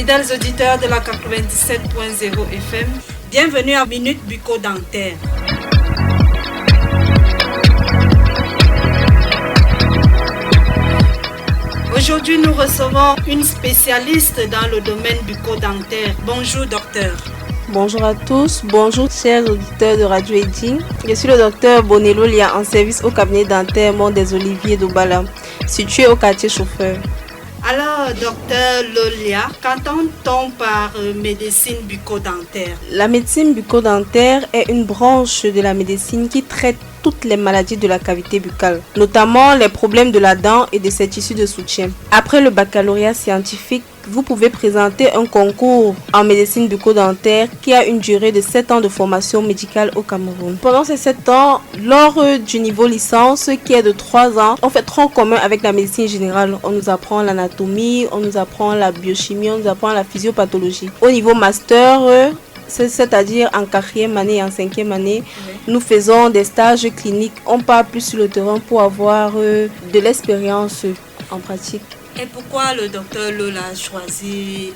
Fidèles auditeurs de la 97.0 FM, bienvenue à Minute Bucco-Dentaire. Aujourd'hui, nous recevons une spécialiste dans le domaine bucco-dentaire. Bonjour, docteur. Bonjour à tous, bonjour chers auditeurs de Radio Eddy. Je suis le docteur Bonello Lia en service au cabinet dentaire Mont des Oliviers d'Obala, situé au quartier Chauffeur. Alors, docteur Lolia, qu'entend-on par médecine bucco-dentaire? La médecine bucco-dentaire est une branche de la médecine qui traite toutes les maladies de la cavité buccale, notamment les problèmes de la dent et de ses tissus de soutien. Après le baccalauréat scientifique, vous pouvez présenter un concours en médecine bucco-dentaire qui a une durée de 7 ans de formation médicale au Cameroun. Pendant ces 7 ans, lors du niveau licence qui est de 3 ans, on fait tronc commun avec la médecine générale. On nous apprend l'anatomie, on nous apprend la biochimie, on nous apprend la physiopathologie. Au niveau master, c'est-à-dire en 4e année et en 5e année, nous faisons des stages cliniques. On part plus sur le terrain pour avoir de l'expérience en pratique. Et pourquoi le docteur Lola a choisi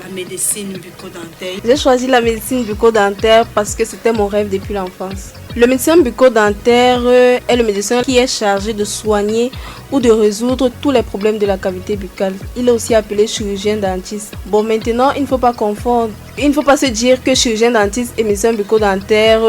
la médecine bucco-dentaire? J'ai choisi la médecine bucco-dentaire parce que c'était mon rêve depuis l'enfance. Le médecin bucco-dentaire est le médecin qui est chargé de soigner ou de résoudre tous les problèmes de la cavité buccale. Il est aussi appelé chirurgien dentiste. Bon, maintenant, il ne faut pas confondre. Il ne faut pas se dire que chirurgien dentiste et médecin bucco-dentaire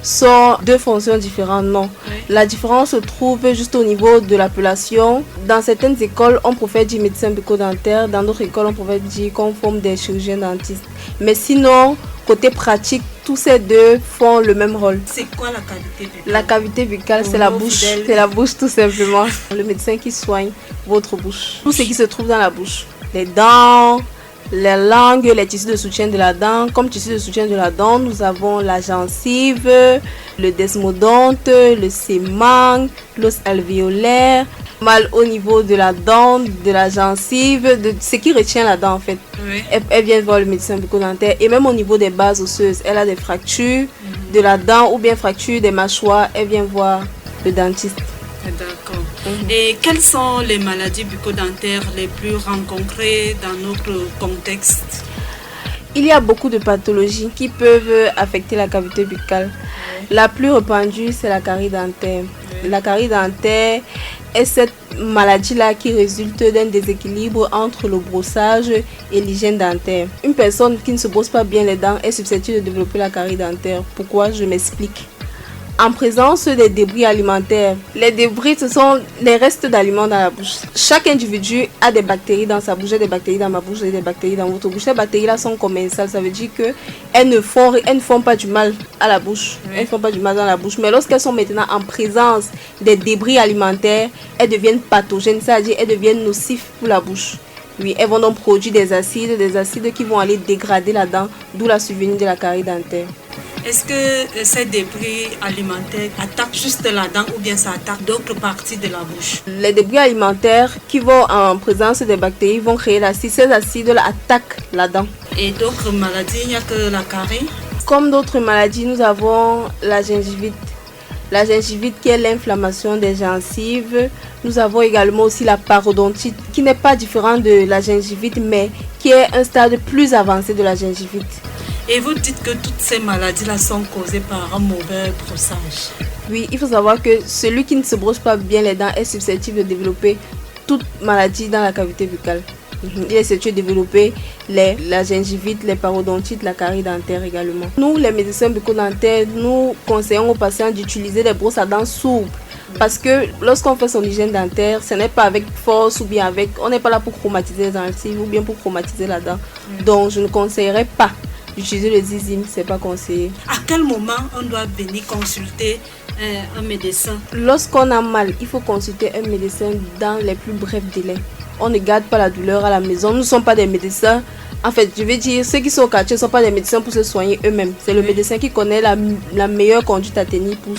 sont deux fonctions différentes. Non. La différence se trouve juste au niveau de l'appellation. Dans certaines écoles, on préfère dire médecin bucco-dentaire. Dans d'autres écoles, on préfère dire qu'on forme des chirurgiens dentistes. Mais sinon, côté pratique, tous ces deux font le même rôle. C'est quoi la cavité buccale? La cavité buccale, c'est la bouche. C'est la bouche tout simplement. Le médecin qui soigne votre bouche. Tout ce qui se trouve dans la bouche. Les dents, les langues, les tissus de soutien de la dent. Comme tissu de soutien de la dent, nous avons la gencive, le desmodonte, le sémang, l'os alvéolaire. Mal au niveau de la dent, de la gencive, de ce qui retient la dent en fait. Oui. Elle vient voir le médecin bucco-dentaire. Et même au niveau des bases osseuses, elle a des fractures de la dent ou bien fractures des mâchoires, elle vient voir le dentiste. D'accord. Et quelles sont les maladies bucco-dentaires les plus rencontrées dans notre contexte? Il y a beaucoup de pathologies qui peuvent affecter la cavité buccale. La plus répandue, c'est la carie dentaire. La carie dentaire est cette maladie-là qui résulte d'un déséquilibre entre le brossage et l'hygiène dentaire. Une personne qui ne se brosse pas bien les dents est susceptible de développer la carie dentaire. Pourquoi? Je m'explique. En présence des débris alimentaires. Les débris, ce sont les restes d'aliments dans la bouche. Chaque individu a des bactéries dans sa bouche, j'ai des bactéries dans ma bouche, j'ai des bactéries dans votre bouche. Ces bactéries-là sont commensales, ça veut dire qu'elles ne font pas du mal à la bouche. Elles ne font pas du mal dans la bouche. Mais lorsqu'elles sont maintenant en présence des débris alimentaires, elles deviennent pathogènes, c'est-à-dire elles deviennent nocives pour la bouche. Oui, elles vont donc produire des acides qui vont aller dégrader la dent, d'où la survenue de la carie dentaire. Est-ce que ces débris alimentaires attaquent juste la dent ou bien ça attaque d'autres parties de la bouche? Les débris alimentaires qui vont en présence des bactéries vont créer l'acide. Ces acides-là attaquent la dent. Et d'autres maladies, il n'y a que la carie? Comme d'autres maladies, nous avons la gingivite. La gingivite qui est l'inflammation des gencives. Nous avons également aussi la parodontite qui n'est pas différente de la gingivite mais qui est un stade plus avancé de la gingivite. Et vous dites que toutes ces maladies-là sont causées par un mauvais brossage. Oui, il faut savoir que celui qui ne se brosse pas bien les dents est susceptible de développer toute maladie dans la cavité buccale. Il est susceptible de développer la gingivite, les parodontites, la carie dentaire également. Nous, les médecins bucco-dentaires, nous conseillons aux patients d'utiliser des brosses à dents souples. Parce que lorsqu'on fait son hygiène dentaire, ce n'est pas avec force ou bien avec... On n'est pas là pour chromatiser les gencives ou bien pour chromatiser la dent. Donc, je ne conseillerais pas d'utiliser le zizim, c'est pas conseillé. À quel moment on doit venir consulter un médecin? Lorsqu'on a mal, il faut consulter un médecin dans les plus brefs délais. On ne garde pas la douleur à la maison. Nous ne sommes pas des médecins. En fait, je veux dire, ceux qui sont au quartier ne sont pas des médecins pour se soigner eux-mêmes. C'est le médecin qui connaît la meilleure conduite à tenir pour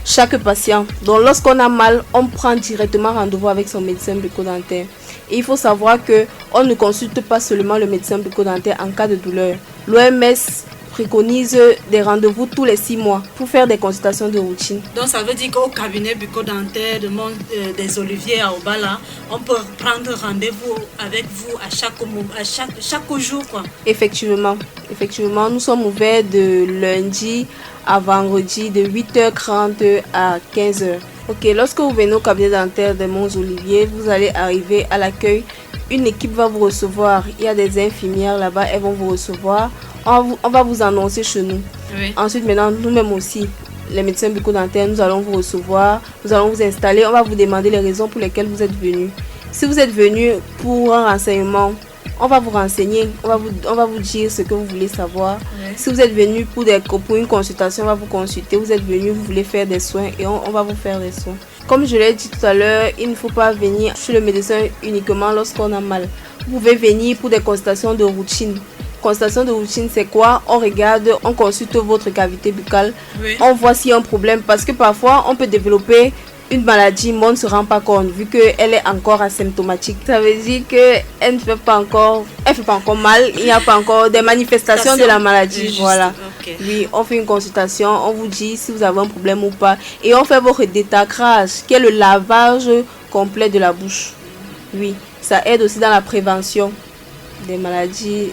chaque patient. Donc, lorsqu'on a mal, on prend directement rendez-vous avec son médecin bucco-dentaire. Et il faut savoir qu'on ne consulte pas seulement le médecin bucco-dentaire en cas de douleur. L'OMS préconise des rendez-vous tous les 6 mois pour faire des consultations de routine. Donc ça veut dire qu'au cabinet bucco-dentaire des Oliviers à Obala, on peut prendre rendez-vous avec vous à chaque jour, quoi. Effectivement, nous sommes ouverts de lundi à vendredi de 8h30 à 15h. Ok, lorsque vous venez au cabinet dentaire des Monts Olivier, vous allez arriver à l'accueil. Une équipe va vous recevoir. Il y a des infirmières là-bas, elles vont vous recevoir. On va vous annoncer chez nous. Oui. Ensuite, maintenant, nous-mêmes aussi, les médecins bucco-dentaires, nous allons vous recevoir. Nous allons vous installer. On va vous demander les raisons pour lesquelles vous êtes venu. Si vous êtes venu pour un renseignement, on va vous renseigner. On va vous dire ce que vous voulez savoir. Oui. Si vous êtes venu pour une consultation, on va vous consulter. Vous êtes venu, vous voulez faire des soins et on va vous faire des soins. Comme je l'ai dit tout à l'heure, il ne faut pas venir chez le médecin uniquement lorsqu'on a mal. Vous pouvez venir pour des consultations de routine. Consultation de routine, c'est quoi? On regarde, on consulte votre cavité buccale. Oui. On voit s'il y a un problème parce que parfois, on peut développer une maladie, mais on ne se rend pas compte vu qu'elle est encore asymptomatique. Ça veut dire qu'elle ne fait pas encore, mal, il n'y a pas encore des manifestations de la maladie. Juste, voilà. Okay. Oui, on fait une consultation, on vous dit si vous avez un problème ou pas. Et on fait votre détartrage, qui est le lavage complet de la bouche. Oui, ça aide aussi dans la prévention des maladies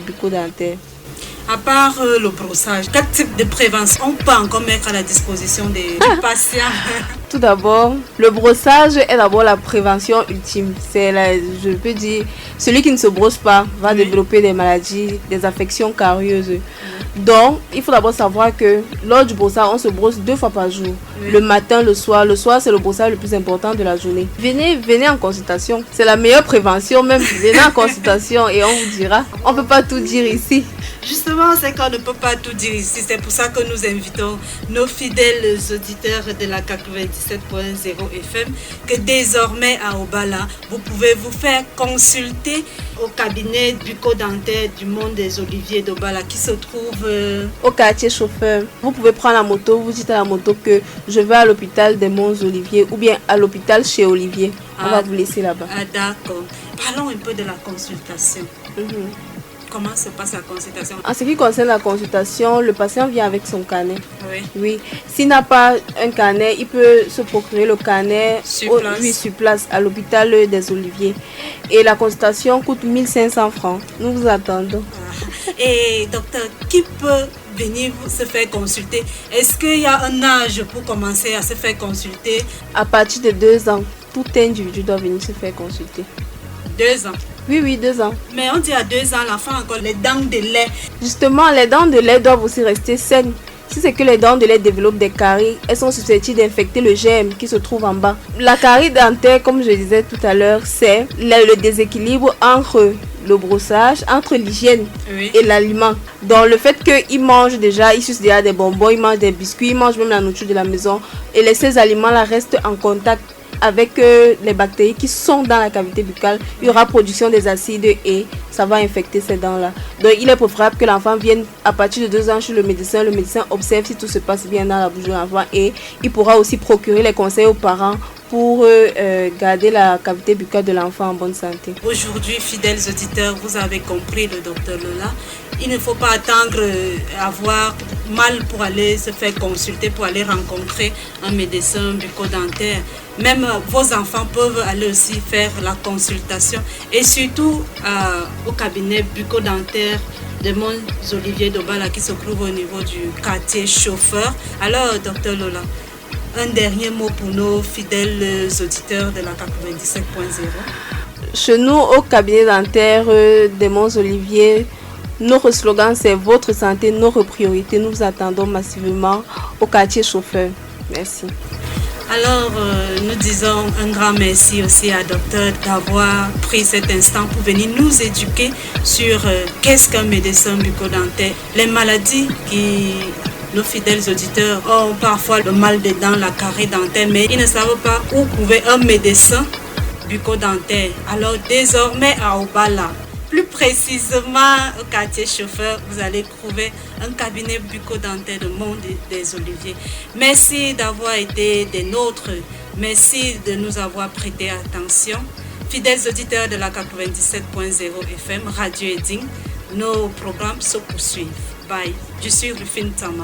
bucco-dentaires. À part le brossage, quel type de prévention on peut encore mettre à la disposition des patients? Tout d'abord, le brossage est d'abord la prévention ultime. Je peux dire, celui qui ne se brosse pas va développer des maladies, des affections carieuses. Donc, il faut d'abord savoir que lors du brossage, on se brosse 2 fois par jour. Oui. Le matin, le soir. Le soir, c'est le brossage le plus important de la journée. Venez en consultation. C'est la meilleure prévention même. Venez en consultation et on vous dira. On ne peut pas tout dire ici. Justement, c'est qu'on ne peut pas tout dire ici. C'est pour ça que nous invitons nos fidèles auditeurs de la 97.0 FM que désormais à Obala, vous pouvez vous faire consulter au cabinet bucco-dentaire du Mont des Oliviers d'Obala qui se trouve au quartier Chauffeur. Vous pouvez prendre la moto, vous dites à la moto que je vais à l'hôpital des Monts Olivier ou bien à l'hôpital chez Olivier. On va vous laisser là-bas. Ah, d'accord. Parlons un peu de la consultation. Comment se passe la consultation? En ce qui concerne la consultation, le patient vient avec son carnet. Oui. S'il n'a pas un carnet, il peut se procurer le carnet sur place à l'hôpital des Oliviers. Et la consultation coûte 1500 francs. Nous vous attendons. Et docteur, qui peut venir se faire consulter? Est-ce qu'il y a un âge pour commencer à se faire consulter? À partir de 2 ans, tout individu doit venir se faire consulter. 2 ans? Oui, 2 ans. Mais on dit à 2 ans, l'enfant a encore les dents de lait. Justement, les dents de lait doivent aussi rester saines. Si c'est que les dents de lait développent des caries, elles sont susceptibles d'infecter le germe qui se trouve en bas. La carie dentaire, comme je disais tout à l'heure, c'est le déséquilibre entre le brossage, entre l'hygiène et l'aliment. Donc le fait qu'ils mangent déjà, ils sucent déjà des bonbons, ils mangent des biscuits, ils mangent même la nourriture de la maison. Et ces aliments-là restent en contact avec les bactéries qui sont dans la cavité buccale. Il y aura production des acides et ça va infecter ces dents-là. Donc il est préférable que l'enfant vienne à partir de 2 ans chez le médecin. Le médecin observe si tout se passe bien dans la bouche de l'enfant et il pourra aussi procurer les conseils aux parents pour garder la cavité buccale de l'enfant en bonne santé. Aujourd'hui, fidèles auditeurs, vous avez compris le docteur Lola. Il ne faut pas attendre avoir mal pour aller se faire consulter, pour aller rencontrer un médecin bucco-dentaire. Même vos enfants peuvent aller aussi faire la consultation et surtout au cabinet bucco-dentaire de Mont Olivier d'Obala qui se trouve au niveau du quartier Chauffeur. Alors, docteur Lola, un dernier mot pour nos fidèles auditeurs de la 97.0. Chez nous, au cabinet dentaire de Mont Olivier, notre slogan c'est votre santé, notre priorité. Nous vous attendons massivement au quartier Chauffeur. Merci. Alors, nous disons un grand merci aussi à docteur d'avoir pris cet instant pour venir nous éduquer sur qu'est-ce qu'un médecin bucco-dentaire, les maladies qui... Nos fidèles auditeurs ont parfois le mal des dents, la carie dentaire, mais ils ne savent pas où trouver un médecin bucco-dentaire. Alors désormais à Obala, plus précisément au quartier Chauffeur, vous allez trouver un cabinet bucco-dentaire de Mont des Oliviers. Merci d'avoir été des nôtres. Merci de nous avoir prêté attention. Fidèles auditeurs de la 97.0 FM, Radio Eding, nos programmes se poursuivent. Bye. Je suis Rufine Tama.